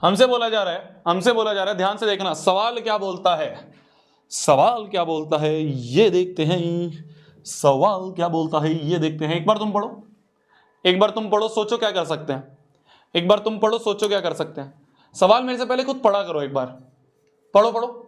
हमसे बोला जा रहा है, ध्यान से देखना सवाल क्या बोलता है, सवाल क्या बोलता है ये देखते हैं, सवाल क्या बोलता है ये देखते हैं। एक बार तुम पढ़ो, सोचो क्या कर सकते हैं, एक बार तुम पढ़ो सोचो क्या कर सकते हैं। सवाल मेरे से पहले खुद पढ़ा करो, एक बार पढ़ो।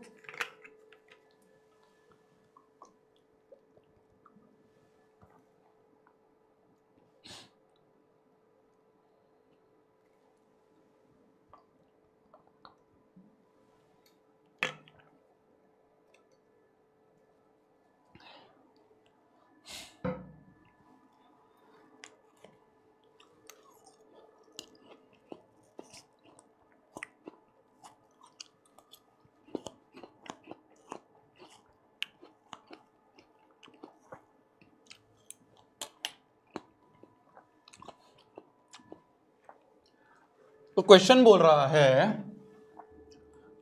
तो क्वेश्चन बोल रहा है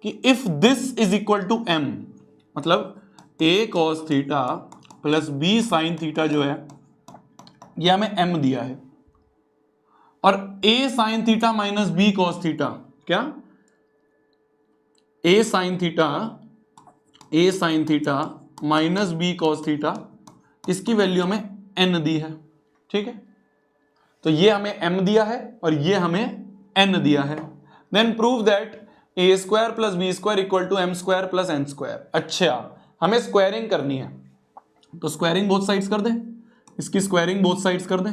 कि if this is equal to m, मतलब a cos theta plus b sin theta जो है ये हमें m दिया है, और a sin theta minus b cos theta, क्या a sin theta minus b cos theta, इसकी वैल्यू हमें n दी है, ठीक है। तो ये हमें m दिया है और ये हमें n दिया है। Then prove that a square plus B square equal to m square plus n square. अच्छा, हमें स्क्वायरिंग करनी है, तो स्क्वायरिंग बोथ साइड्स कर दें, इसकी स्क्वायरिंग बोथ साइड्स कर दें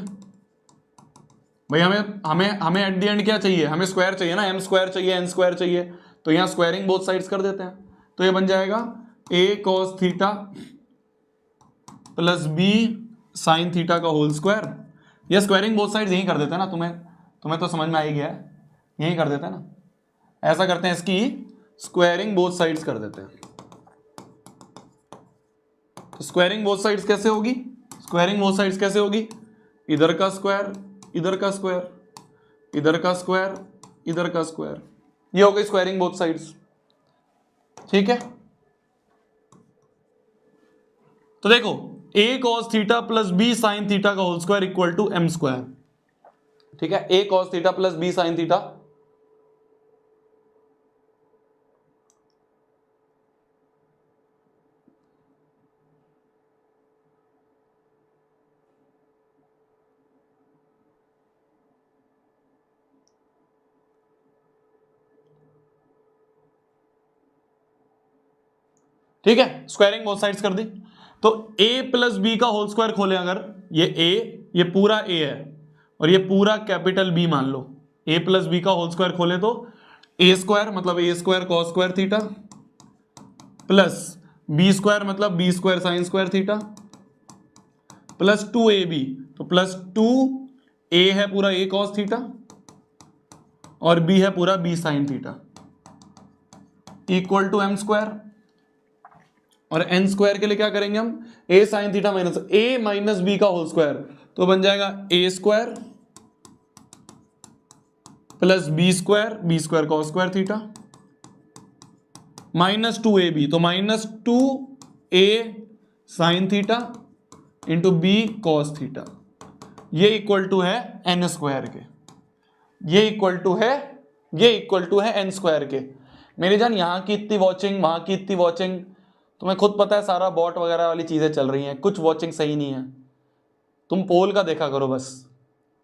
भाई। हमें एट द एंड क्या चाहिए, हमें स्क्वायर चाहिए ना, m स्क्वायर चाहिए, n स्क्वायर चाहिए, तो यहां स्क्वायरिंग बोथ साइड्स कर देते हैं। तो ये बन जाएगा a cos theta plus b sin theta का होल स्क्वायर। ये स्क्वायरिंग बोथ साइड्स यही कर देते हैं ना, तुम्हें तो समझ में आ ही गया है, यही कर देते हैं ना। ऐसा करते हैं, इसकी स्क्वायरिंग बोथ साइड्स कर देते हैं। तो स्क्वायरिंग बोथ साइड्स कैसे होगी, स्क्वायरिंग बोथ साइड्स कैसे होगी, इधर का स्क्वायर इधर का स्क्वायर, इधर का स्क्वायर इधर का स्क्वायर, ये हो गई स्क्वायरिंग बोथ साइड्स, ठीक है। तो देखो a cos theta plus b sin theta का whole square equal to m square, ठीक है। a cos theta plus b sin theta, ठीक है, स्क्वायरिंग बोथ साइड्स कर दी। तो a प्लस बी का होल स्क्वायर खोले अगर, ये a, ये पूरा a है और ये पूरा कैपिटल B मान लो, a प्लस बी का होल स्क्वायर खोले तो a स्क्वायर मतलब a square cos square theta plus b square मतलब b square sine square theta plus 2ab, तो प्लस 2a है पूरा a कॉस थीटा और b है पूरा b sine theta equal to m square. और n स्क्वायर के लिए क्या करेंगे हम, a sine theta minus a minus B का होल स्क्वायर, तो बन जाएगा a square plus b square cos square theta minus 2ab, तो minus 2a sine theta into b cos theta, ये इक्वल टू है n स्क्वायर के, ये equal to है n स्क्वायर के। मेरी जान, यहां की इतनी वॉचिंग, वहां की इतनी वॉचिंग, तुम्हें खुद पता है सारा बॉट वगैरह वाली चीजें चल रही हैं, कुछ वॉचिंग सही नहीं है। तुम पोल का देखा करो बस,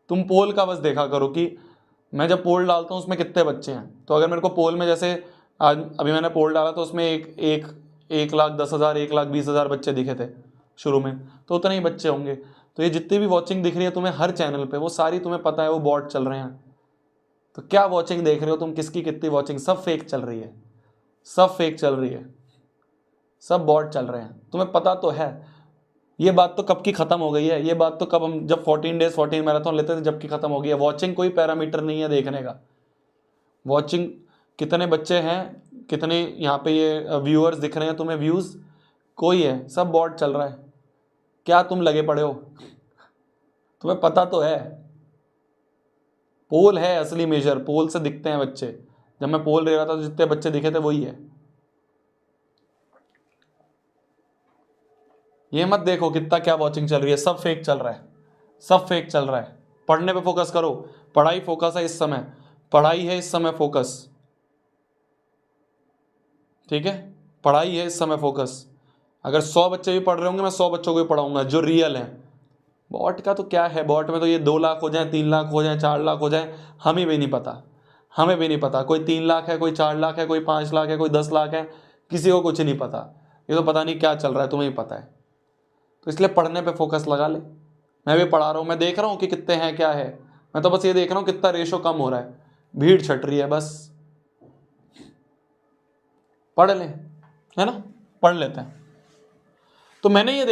तुम पोल का बस देखा करो कि मैं जब पोल डालता हूँ उसमें कितने बच्चे हैं। तो अगर मेरे को पोल में, जैसे आज अभी मैंने पोल डाला तो उसमें एक लाख 10,000 1,20,000 बच्चे दिखे थे शुरू में, तो उतने ही बच्चे होंगे। तो ये जितनी भी वॉचिंग दिख रही है तुम्हें हर चैनल पे, वो सारी तुम्हें पता है वो बॉट चल रहे हैं। तो क्या वॉचिंग देख रहे हो तुम, किसकी कितनी वॉचिंग, सब फेक चल रही है, सब फेक चल रही है, सब बॉट चल रहे हैं, तुम्हें पता तो है। ये बात तो कब की खत्म हो गई है, ये बात तो कब, हम जब 14 डेज 14 मैराथन लेते थे जब की खत्म हो गई है। वॉचिंग कोई पैरामीटर नहीं है देखने का, वॉचिंग कितने बच्चे हैं, कितने यहाँ पे ये व्यूअर्स दिख रहे हैं तुम्हें, व्यूज कोई है, सब बॉट चल रहा है। क्या तुम लगे पड़े हो, तुम्हें पता तो है। पोल है असली मेजर, पोल से दिखते हैं बच्चे। जब मैं पोल ले रहा था तो जितने बच्चे दिखे थे वही है। ये मत देखो कितना क्या वॉचिंग चल रही है, सब फेक चल रहा है, सब फेक चल रहा है। पढ़ने पे फोकस करो, पढ़ाई फोकस है इस समय, पढ़ाई है इस समय फोकस। ठीक है, पढ़ाई है इस समय फोकस। अगर 100 बच्चे भी पढ़ रहे होंगे, मैं 100 बच्चों को भी पढ़ाऊंगा जो रियल हैं। बॉट का तो क्या है, बॉट में तो ये 2 लाख हो जाए, 3 लाख हो जाए, 4 लाख हो जाए, हमें भी नहीं पता, हमें भी नहीं पता। कोई 3 लाख है, कोई 4 लाख है, कोई 5 लाख है, कोई 10 लाख है, किसी को कुछ नहीं पता। ये तो पता नहीं क्या चल रहा है, तुम्हें ही पता है। तो इसलिए पढ़ने पे फोकस लगा ले। मैं भी पढ़ा रहा हूँ, मैं देख रहा हूँ कि कितने हैं, क्या है। मैं तो बस ये देख रहा हूँ कितना रेशो कम हो रहा है, भीड़ छट रही है, बस पढ़ लें, है ना, पढ़ लेते हैं। तो मैंने ये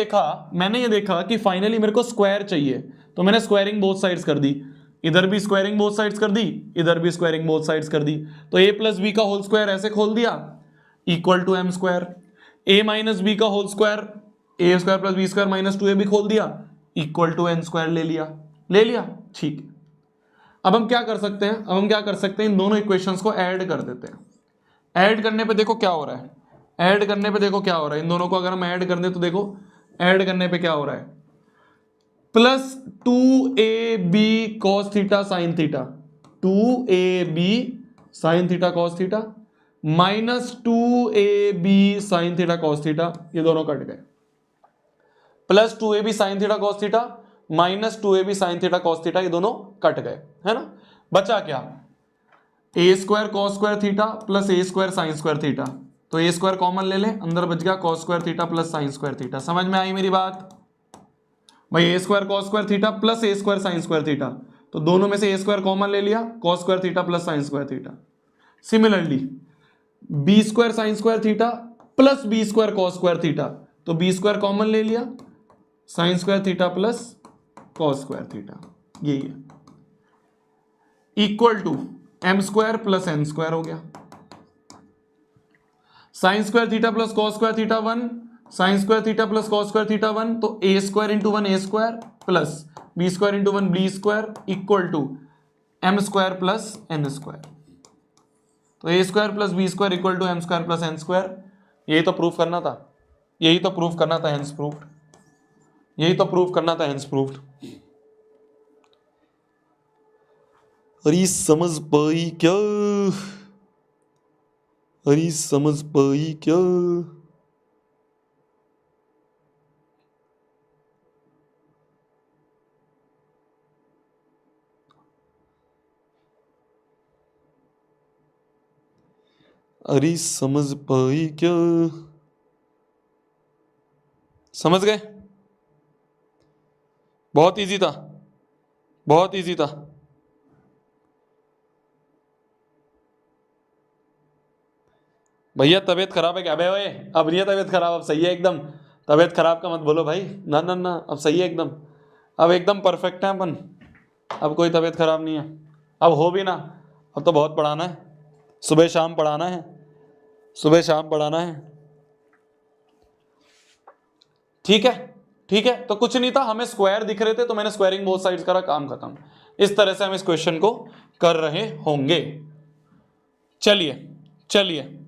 देखा कि फाइनली मेरे को स्क्वायर चाहिए, तो मैंने स्क्वायरिंग बोथ साइड्स कर दी। इधर भी स्क्वायरिंग बोथ साइड्स कर दी, इधर भी स्क्वायरिंग बोथ साइड्स कर दी। तो a प्लस बी का होल स्क्वायर ऐसे खोल दिया, equal to M square. a minus B का whole square, A square plus B square minus 2ab खोल दिया, इक्वल टू एन स्क्वायर ले लिया। ठीक है, अब हम क्या कर सकते हैं, इन दोनों इक्वेशंस को ऐड कर देते हैं। ऐड करने पे देखो क्या हो रहा है, इन दोनों को अगर हम ऐड कर दें तो देखो ऐड करने पे क्या हो रहा है, plus 2ab cos theta sine theta, 2ab sine theta cos theta minus 2ab sine theta cos theta, ये दोनों कट गए। Plus 2ab sine theta cos theta minus 2ab sine theta cos theta, ये दोनों कट गए, है ना। बचा क्या, a square cos square theta plus A square sine square theta. तो ए स्क्वायर कॉमन ले लें, अंदर बच गया cos square theta plus sine square theta. समझ में आई मेरी बात भाई, A square cos square theta plus A square sine square theta, तो दोनों में से ए स्क्वायर कॉमन ले लिया, cos square theta plus sine square theta. Similarly B square sine square theta plus B square cos square theta, तो B square common ले लिया, sine square theta plus cos square theta, यही है, equal to M square plus N square हो गया। Sine square theta plus cos square theta 1, sine square theta plus cos square theta 1, तो ए square into 1 A square plus B square into 1 B square equal to M square plus N square. तो ए square plus B square equal to M square plus N square. यही तो proof करना था, hence proofed. अरे समझ पाई क्या, अरे समझ पाई क्या, समझ गए। बहुत इजी था, भैया तबीयत खराब है क्या बे ओए, अब नहीं है तबीयत खराब, अब सही है एकदम। तबीयत खराब का मत बोलो भाई, ना ना ना, अब सही है एकदम, अब एकदम परफेक्ट है अपन, अब कोई तबीयत खराब नहीं है, अब हो भी ना। अब तो बहुत पढ़ाना है, सुबह शाम पढ़ाना है। ठीक है, तो कुछ नहीं था, हमें स्क्वायर दिख रहे थे तो मैंने स्क्वायरिंग बोथ साइड्स करा, काम खत्म। इस तरह से हम इस क्वेश्चन को कर रहे होंगे। चलिए